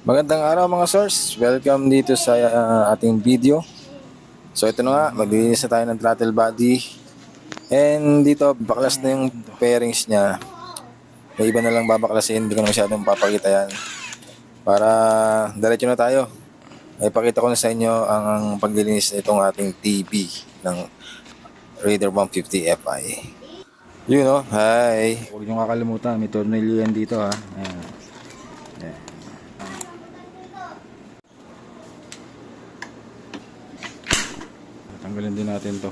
Magandang araw mga source. Welcome dito sa ating video. So ito na nga, maglilinis na tayo ng throttle body. And dito, baklas na yung pairings niya. May iba na lang babaklasin, hindi ko na masyadong papakita yan. Para diretso na tayo. Ay pakita ko na sa inyo ang paglilinis na itong ating TB ng Raider 150 Fi. Yun o, hi! Huwag nyo kakalimutan, may tornilyo yan dito ha. Ayan. Ayan. Tanggalin din natin to.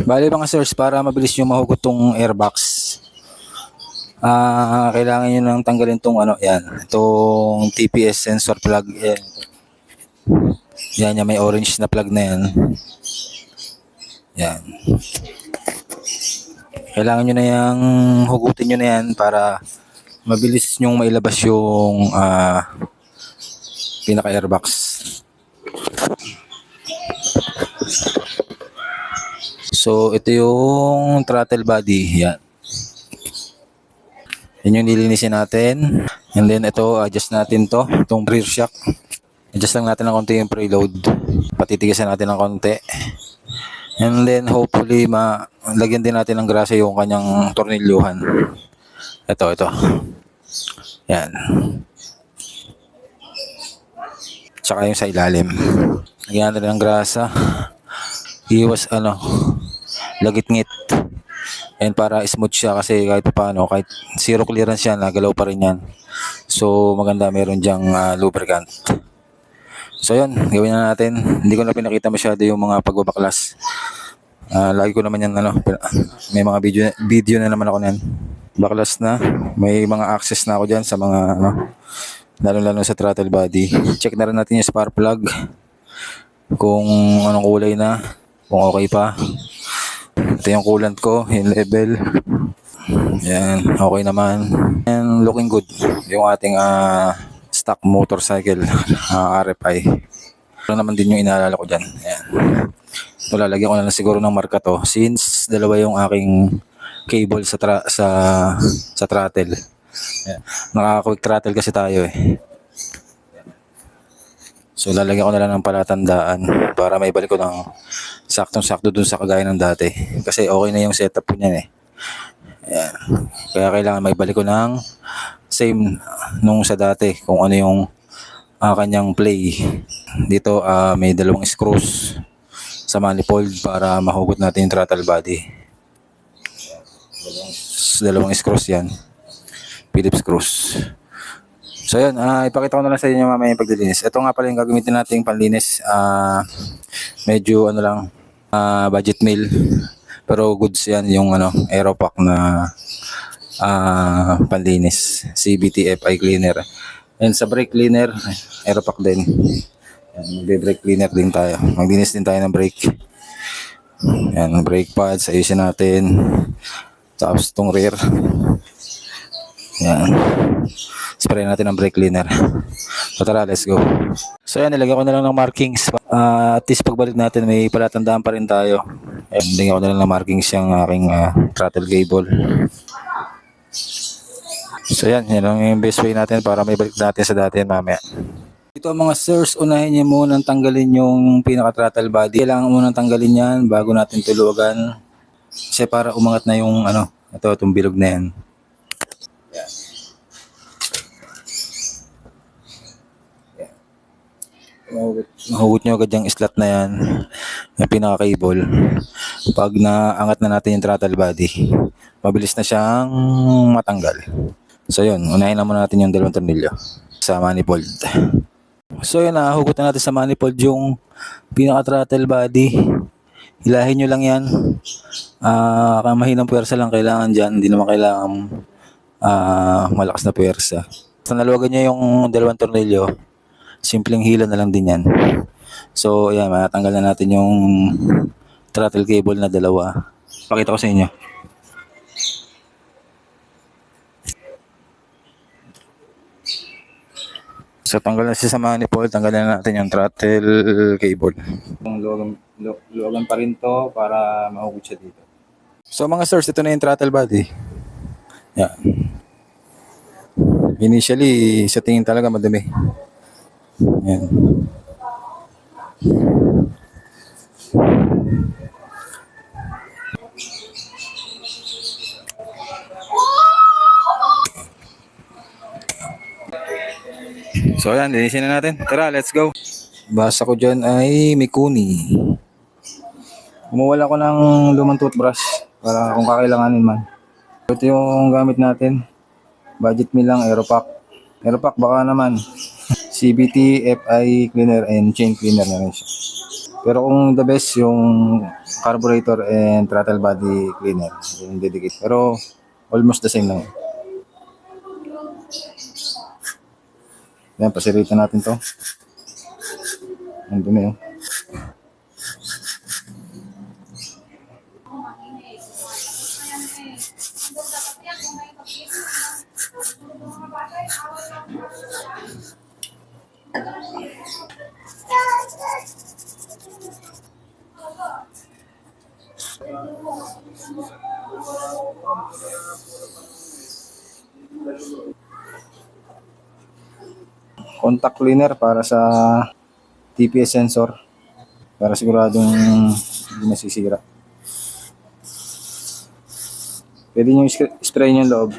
Bali mga sirs, para mabilis nyo mahugot tong airbox, kailangan nyo nang tanggalin tong yan, itong TPS sensor plug. Yan, may orange na plug na yan. Yan. Kailangan nyo na yung hugutin nyo na yan para mabilis nyong mailabas yung pinaka airbox. So ito yung throttle body, yan. Yan yung nilinisin natin. And then ito, adjust natin to, itong rear shock. Adjust lang natin ng konti yung preload. Patitigasan natin ng konti. And then hopefully lagyan din natin ng grasa yung kanyang tornilyuhan. Ito. Yan. Tsaka yung sa ilalim. Lagyan natin ng grasa. Iwas lagit-ngit. And para smooth siya kasi kahit paano, kahit zero clearance yan, nagalaw pa rin yan. So maganda meron dyang lubricant. So yun, gawin na natin. Hindi ko na pinakita masyado yung mga pagbabaklas. Lagi ko naman yan, may mga video na naman ako niyan. Baklas na, may mga access na ako dyan sa mga lalo sa throttle body. Check na rin natin yung spark plug kung anong kulay na, kung okay pa. Ito yung coolant ko, yung level. Yan, okay naman. And looking good. Yung ating stock motorcycle RFI. Ito naman din yung inaalala ko dyan. Yan. Ito, lalagyan ko na lang siguro ng marka to since dalawa yung aking cable sa throttle. Yan. Naka-quick throttle kasi tayo eh. So lalagyan ko na lang ng palatandaan para may balik ko ng saktong-sakto dun sa kagaya ng dati. Kasi okay na yung setup po niyan eh. Ayan. Kaya kailangan may balik ko ng same nung sa dati kung ano yung kanyang play. Dito may dalawang screws sa manifold para mahugot natin yung throttle body. Dalawang screws yan. Phillips screws. So yun, ipakita ko na lang sa inyo mamaya yung paglilinis. Ito nga pala yung gagamitin natin panlinis. Medyo budget meal. Pero goods yan yung Aeropack na panlinis. CVT FI cleaner. And sa brake cleaner, Aeropack din. Magbe-brake cleaner din tayo. Maglinis din tayo ng brake. Yan, brake pads, ayusin natin. Tapos itong rear. Yan. Spray natin ng brake cleaner. So tara, let's go. So yan, nilagyan ko na lang ng markings. At least pagbalik natin, may palatandaan pa rin tayo. Nilagyan ko na lang ng markings yung aking throttle cable. So yan lang yung best way natin para may balik natin sa dati mamaya. Ito mga sirs, unahin niyo muna tanggalin yung pinaka-throttle body. Kailangan muna tanggalin yan bago natin tulugan. Kasi para umangat na yung itong bilog na yan. Mahugot nyo agad yung slot na yan, yung pinaka-cable. Pag naangat na natin yung throttle body, mabilis na siyang matanggal. So yun, unahin na muna natin yung dalawang tornilyo sa manifold. So yun, nahugot na natin sa manifold yung pinaka-throttle body. Hilahin nyo lang yan. Mahinang puwersa lang kailangan dyan, hindi naman kailangan malakas na puwersa. Basta naluwagan nyo yung dalawang tornilyo, simpleng hila na lang din yan. So ayan, matanggal na natin yung throttle cable na dalawa. Pakita ko sa inyo. So tanggal na siya sa manifold, tanggalin na natin yung throttle cable. Yung luwagan pa rin to para mahugot siya dito. So mga sirs, ito na yung throttle body. Yan. Initially, sa tingin talaga madumi. Yan. So ayan, linisin na natin. Tara, let's go. Basa ko dyan ay Mikuni. Kumuwala ko ng lumang toothbrush para kung kakailanganin man. Ito yung gamit natin. Budget meal lang, Aeropack. Aeropack baka naman. CBT, FI cleaner and chain cleaner na rin siya. Pero kung the best yung carburetor and throttle body cleaner, yung dedicate. Pero almost the same lang. Yan, pasiritan natin to. Ang dumi oh. Contact cleaner para sa TPS sensor para siguradong hindi masisira. Pwede nyo spray nyo yung loob.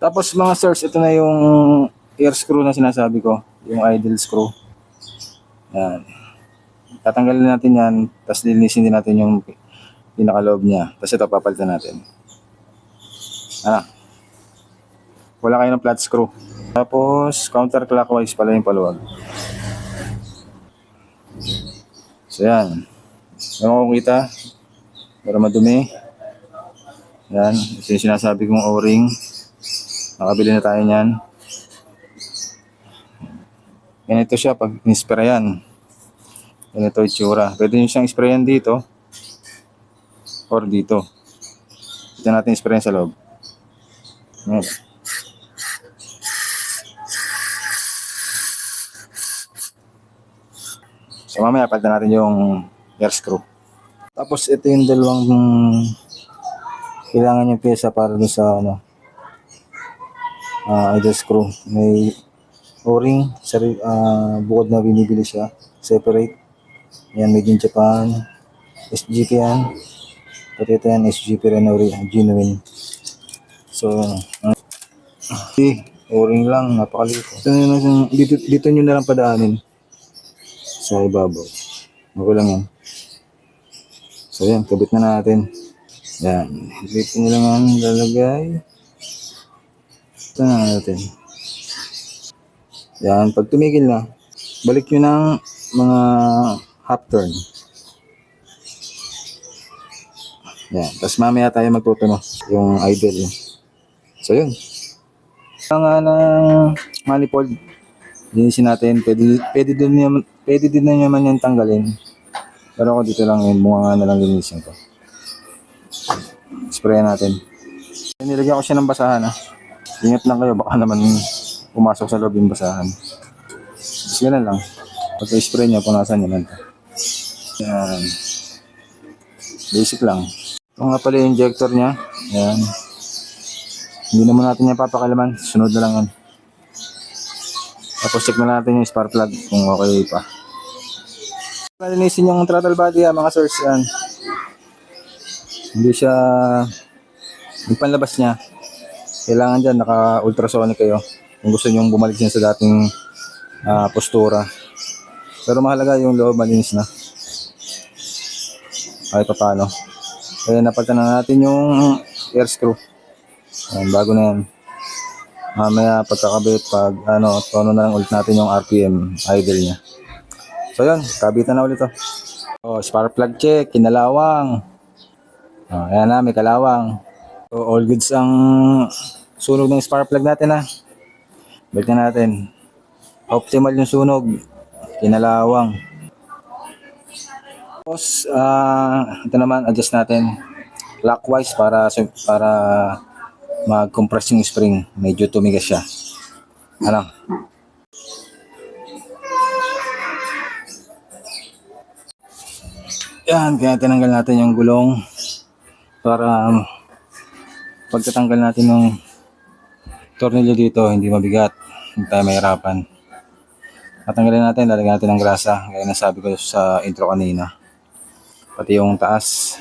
Tapos mga sirs, ito na yung air screw na sinasabi ko, yung idle screw. Yan. Tatanggalin natin yan, tapos lilinisin din natin yung pinakaloob niya. Tapos ito papalitan natin. Wala kayo ng flat screw. Tapos counterclockwise pala yung paluwag. So yan. Yung makikita, para madumi. Yan, ito yung sinasabi kong O-ring. Nakabili na tayo niyan. Ganito siya pag in-sprayan. Ganito yung itsura. Pwede nyo siyang sprayan dito or dito. Dito natin sprayan sa loob. Yan. So mamaya palitan natin yung air screw. Tapos ito yung dalawang kailangan yung pyesa para dun sa idle screw. May O-ring, bukod na binibili siya, separate. Yan, made in Japan. SGP yan. Pati ito yan, SGP Renory, genuine. So, O-ring lang, napakaliit. Dito nyo na lang padaanin sa ibabaw. Okay lang yan. So yan, kabit na natin. Yan, dito nyo lang yan lalagay. Ito na natin. Yan, pag tumigil na, balik nyo ng mga half turn. Yan, tapos mamaya tayo magtutuno yung idle. So yun. Ang manifold, linisin natin. Pwede din naman yan tanggalin. Pero ako dito lang yun, bunga na lang linisin ko. Sprayan natin. Nilagyan ko siya ng basahan. Ingat lang kayo, baka naman pumasok sa loob yung basahan. Tapos ganun lang. Pagka-spray niya, punasan niya lang. Yan. Basic lang. Ito nga pala yung injector niya. Yan. Hindi naman natin yan papakalaman. Sunod na lang yan. Tapos check na natin yung spark plug kung okay pa. Linisin yung throttle body mga sirs. Yan. Hindi siya yung panlabas niya. Kailangan dyan naka ultrasonic kayo kung gusto nyo bumalik siya sa dating postura. Pero mahalaga yung loob malinis na. Kahit pa paano. Kaya napalitan na natin yung air screw. Ayan, bago na yan. Mamaya pagkakabit, tono na lang ulit natin yung RPM idle niya. So yun, kabitan na ulit to. Spark plug check, kinalawang. Ayan na, may kalawang. So all goods ang sunog ng spark plug natin Balik na natin. Optimal yung sunog, kinalawang. Tapos, ito naman, adjust natin. clockwise para mag-compress yung spring. Medyo tumigas siya. Ano? Yan, kaya tinanggal natin yung gulong para pagtatanggal natin ng tornilyo dito, hindi mabigat, hindi tayo mahirapan. Tatanggalin natin, lalagyan natin ng grasa, gaya na sabi ko sa intro kanina. Pati yung taas,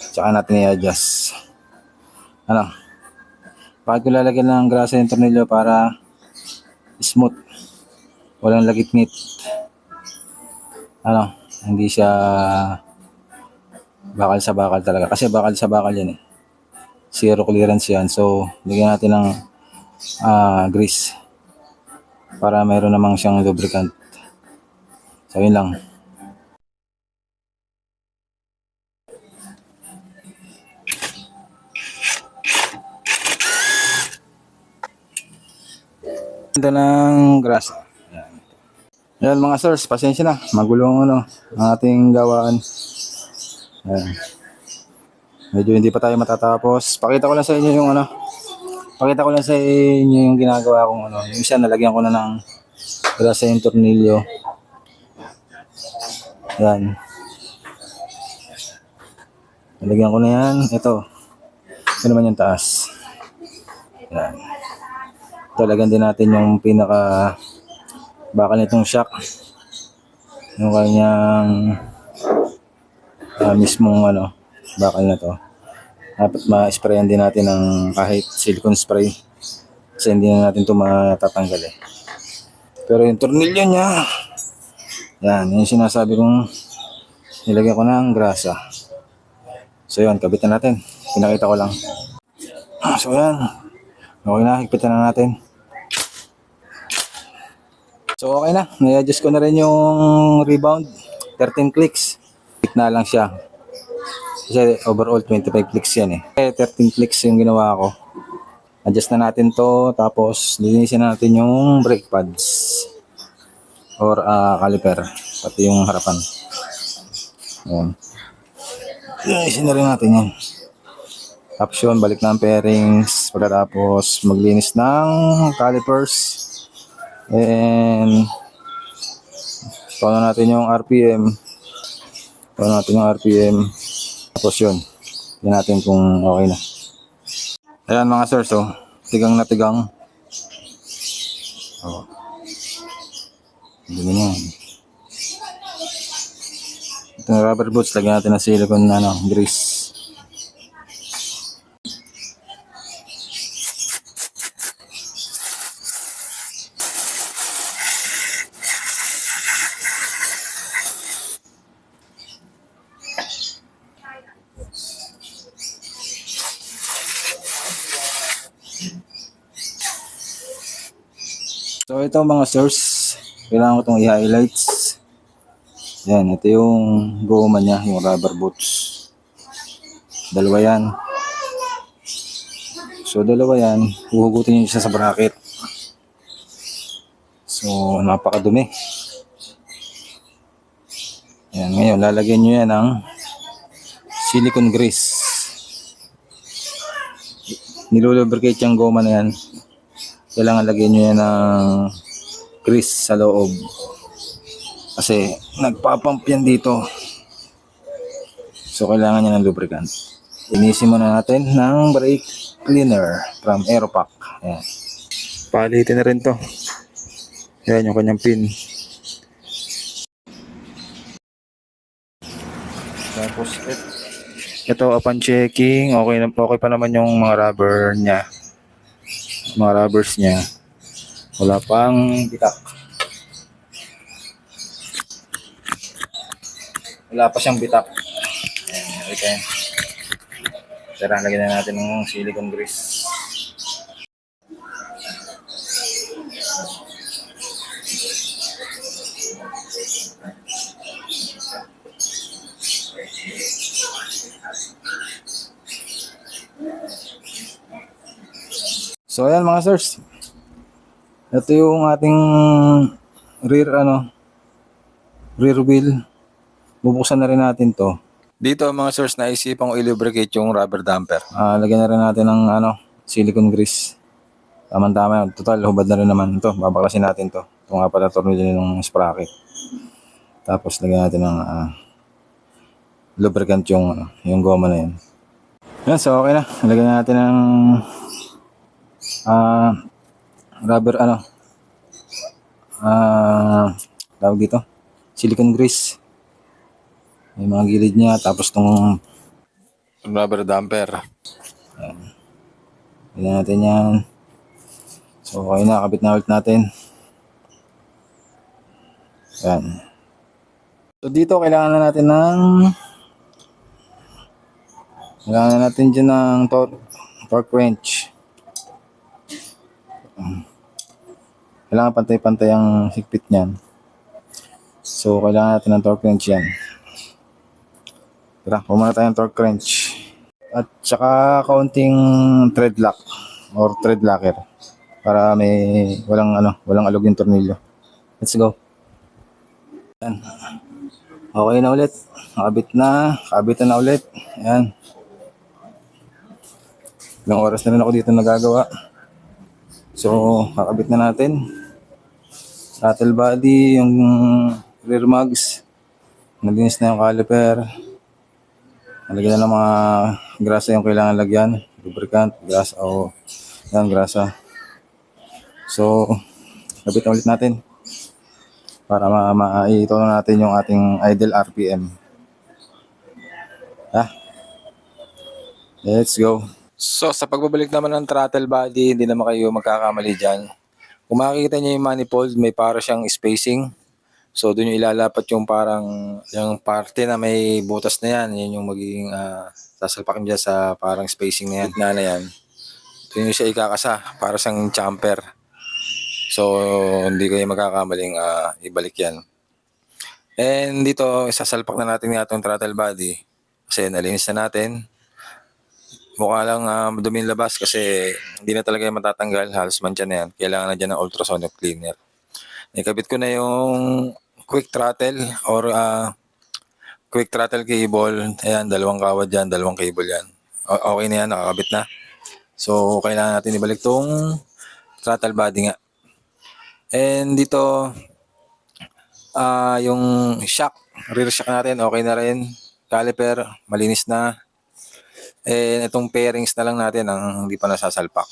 tsaka natin i-adjust. Ano? Bakit ko lalagyan ng grasa yung tornilyo? Para smooth, walang lagit-ngit. Ano? Hindi siya bakal sa bakal talaga. Kasi bakal sa bakal yan eh. Zero clearance yan. So, bigyan natin ng grease para mayroon namang siyang lubricant. So, yun lang. Ganda ng grasa. Yan mga sirs, pasensya na. Magulong ang ating gawaan. Ayan. Medyo hindi pa tayo matatapos. Pakita ko lang sa inyo yung Pakita ko lang sa inyo yung ginagawa kong Yung isa nalagyan ko na ng grasa yung tornilyo. Yan. Nalagyan ko na yan. Ito naman yung taas. Yan. Talagan din natin yung pinaka bakal nitong shock, yung kanyang mismong bakal na to. Dapat ma-sprayan din natin ng kahit silicone spray kasi hindi na natin ito matatanggal eh. Pero yung tornilyo niya, yan, yung sinasabi kong nilagyan ko ng grasa. So yun, kabitan natin. Pinakita ko lang. So yan, okay na, higpitan na natin. So okay na, na-adjust ko na rin yung rebound, 13 clicks. Click na lang siya. Kasi overall 25 clicks yan eh. 13 clicks yung ginawa ko. Adjust na natin to, tapos linisin na natin yung brake pads or caliper, pati yung harapan. Ayan. Linisin na rin natin yan. Tapos yun, balik na ang pairings, pagkatapos maglinis ng calipers. And taon natin yung RPM. Tapos yun, tingnan natin kung okay na. Ayan mga sir, so tigang na tigang. Ganyan. Itong rubber boots, lagyan natin ng silicone grease. So ito mga sirs, kailangan ko itong i-highlights. Yan, ito yung goma niya, yung rubber boots. Dalawa yan. So dalawa yan, huhugutin nyo isa sa bracket. So napakadumi. Yan, ngayon lalagyan nyo yan ng silicone grease. Nilulubricate yung goma na yan. Kailangan lagyan nyo yan ng grease sa loob. Kasi nagpapump yan dito. So kailangan niya ng lubricant. Inisin muna natin ng brake cleaner from Aeropack. Ayan. Palitin na rin to. Ayan yung kanyang pin. Tapos ito upon checking, okay pa naman yung mga rubber niya. Mga rubbers niya. Wala pang bitak. Wala pa siyang bitak. Ayan, okay. Tara, lagyan na natin ng silicone grease. So ayan mga sirs. Ito yung ating rear wheel. Bubuksan na rin natin to. Dito mga source, naisipan ko i-lubricate yung rubber damper. Lagyan na rin natin ng silicone grease. Tama-tama yun. Total, hubad na rin naman ito. Babaklasin natin to. Ito nga pala tornilyo ng sprocket. Tapos lagyan natin ng lubricant yung goma na yun. Yan, so okay na. Lagyan natin ng rubber tawag dito, silicone grease. May mga gilid niya. Tapos tong Rubber damper. lagyan natin yan. So okay na, kabit na ulit natin. Yan. So dito kailangan na natin dyan ng torque wrench. Kailangan pantay-pantay ang higpit niyan. So kailangan natin ng torque wrench yan. Tara, kumana tayo ng torque wrench. At saka kaunting thread lock or thread locker para may walang alog yung tornilyo. Let's go. Yan. Okay na ulit. Kabitan na ulit. Ayan. Ilang oras na rin ako dito nagagawa. So, kakabit na natin. Throttle body, yung rear mags. Nalinis na yung caliper. Nalagyan na ng mga grasa yung kailangan lagyan. Lubricant, grasa, grasa. So, kabit na ulit natin. Para maito na natin yung ating idle RPM. Let's go. So sa pagbabalik naman ng throttle body, hindi naman kayo magkakamali dyan. Kung makikita nyo yung manifold, may para siyang spacing. So doon yung ilalapat yung parang yung parte na may butas na yan. Yan yung magiging sasalpakin dyan sa parang spacing na yan. Na yan. Doon yung siya ikakasa para siyang jumper. So hindi kayo magkakamaling ibalik yan. And dito, sasalpak na natin nga itong throttle body. Kasi nalinis na natin. Mukha lang madumi yung labas kasi hindi na talaga yung matatanggal. Halos mancha na yan. Kailangan na dyan ng ultrasonic cleaner. Ikabit ko na yung quick throttle or quick throttle cable. Ayan, dalawang kawad dyan, dalawang cable yan. Okay na yan, nakakabit na. So, kailangan natin ibalik tong throttle body nga. And dito, yung shock, rear shock natin, okay na rin. Caliper, malinis na. And itong pairings na lang natin ang hindi pa nasasalpak.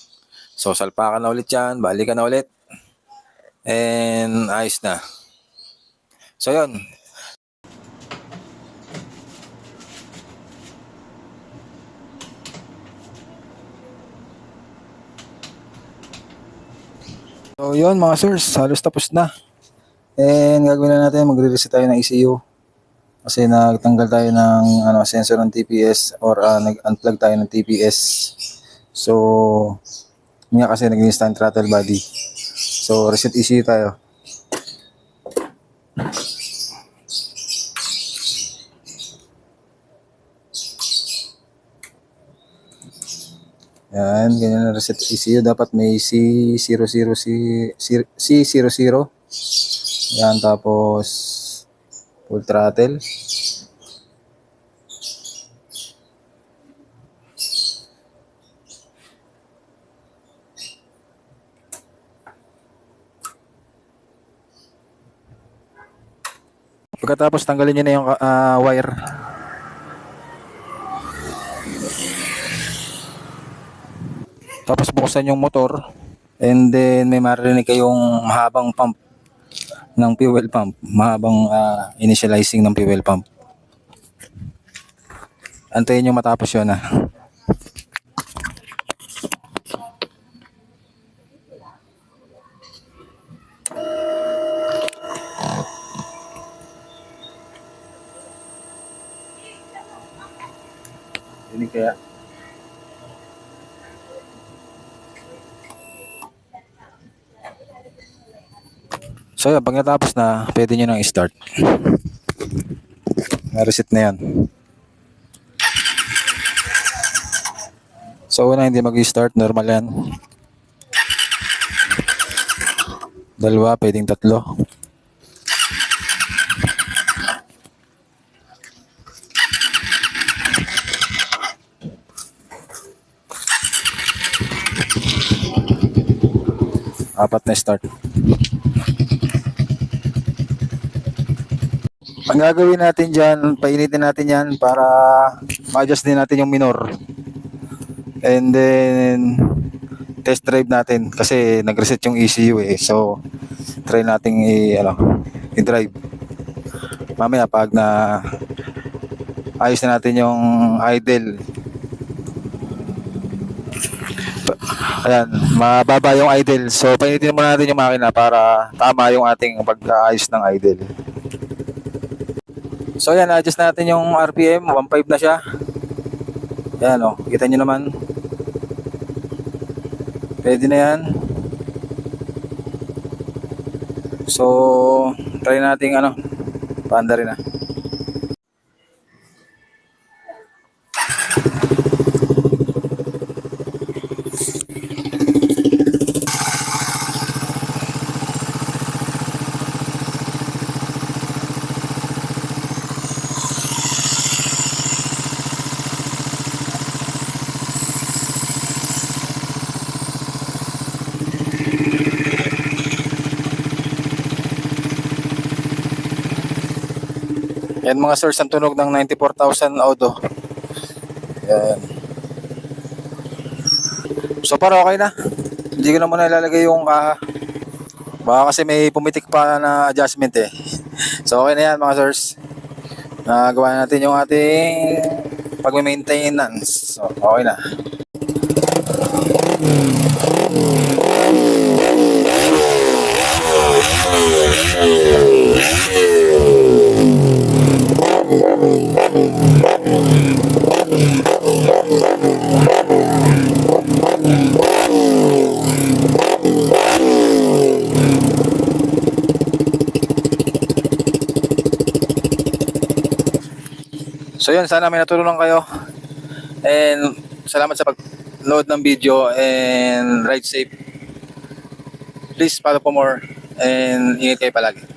So, salpakan na ulit yan, balikan na ulit. And ayos na. So, yun. So yun mga sirs, halos tapos na. And gagawin na natin, magre-reset tayo ng ECU. Kasi nagtanggal tayo ng sensor ng TPS or nag-unplug tayo ng TPS. So, nga kasi nag-linis tayong throttle body. So, reset ECU tayo. Yan, ganyan na reset ECU. Dapat may C00, C00. Yan, tapos full throttle. Pagkatapos tanggalin nyo na yung wire. Tapos buksan yung motor. And then may maririnig kayong mahabang pump ng fuel pump. Mahabang initializing ng fuel pump. Antayin nyo matapos yun Ini kaya. So yun, pag natapos na, pwede nyo nang i-start. Na-reset na yan. So una, hindi mag-i-start, normal yan. Dalawa, pwedeng tatlo. Apat na start. Ang gagawin natin dyan, painitin natin yan para ma-adjust din natin yung minor. And then, test drive natin kasi nag-reset yung ECU eh. So, try natin i-drive. Mamaya pag na ayos na natin yung idle. Ayan, mababa yung idle. So, painitin muna natin yung makina para tama yung ating pagkaayos ng idle. So, ayan, adjust natin yung RPM. 1.5 na siya. Ayan, o. Kita nyo naman. Pwede na yan. So, try natin paanda rin na. Yan mga source ang tunog ng 94,000 Auto. Yan. So para okay na. Hindi ko na muna ilalagay yung kaha. Baka kasi may pumitik pa na adjustment eh. So okay na yan mga source. Nagawa natin yung ating pag-maintenance. So okay na. So yun, sana may natulungan kayo. And salamat sa pag-load ng video and ride safe. Please follow for more and ingat kayo palagi.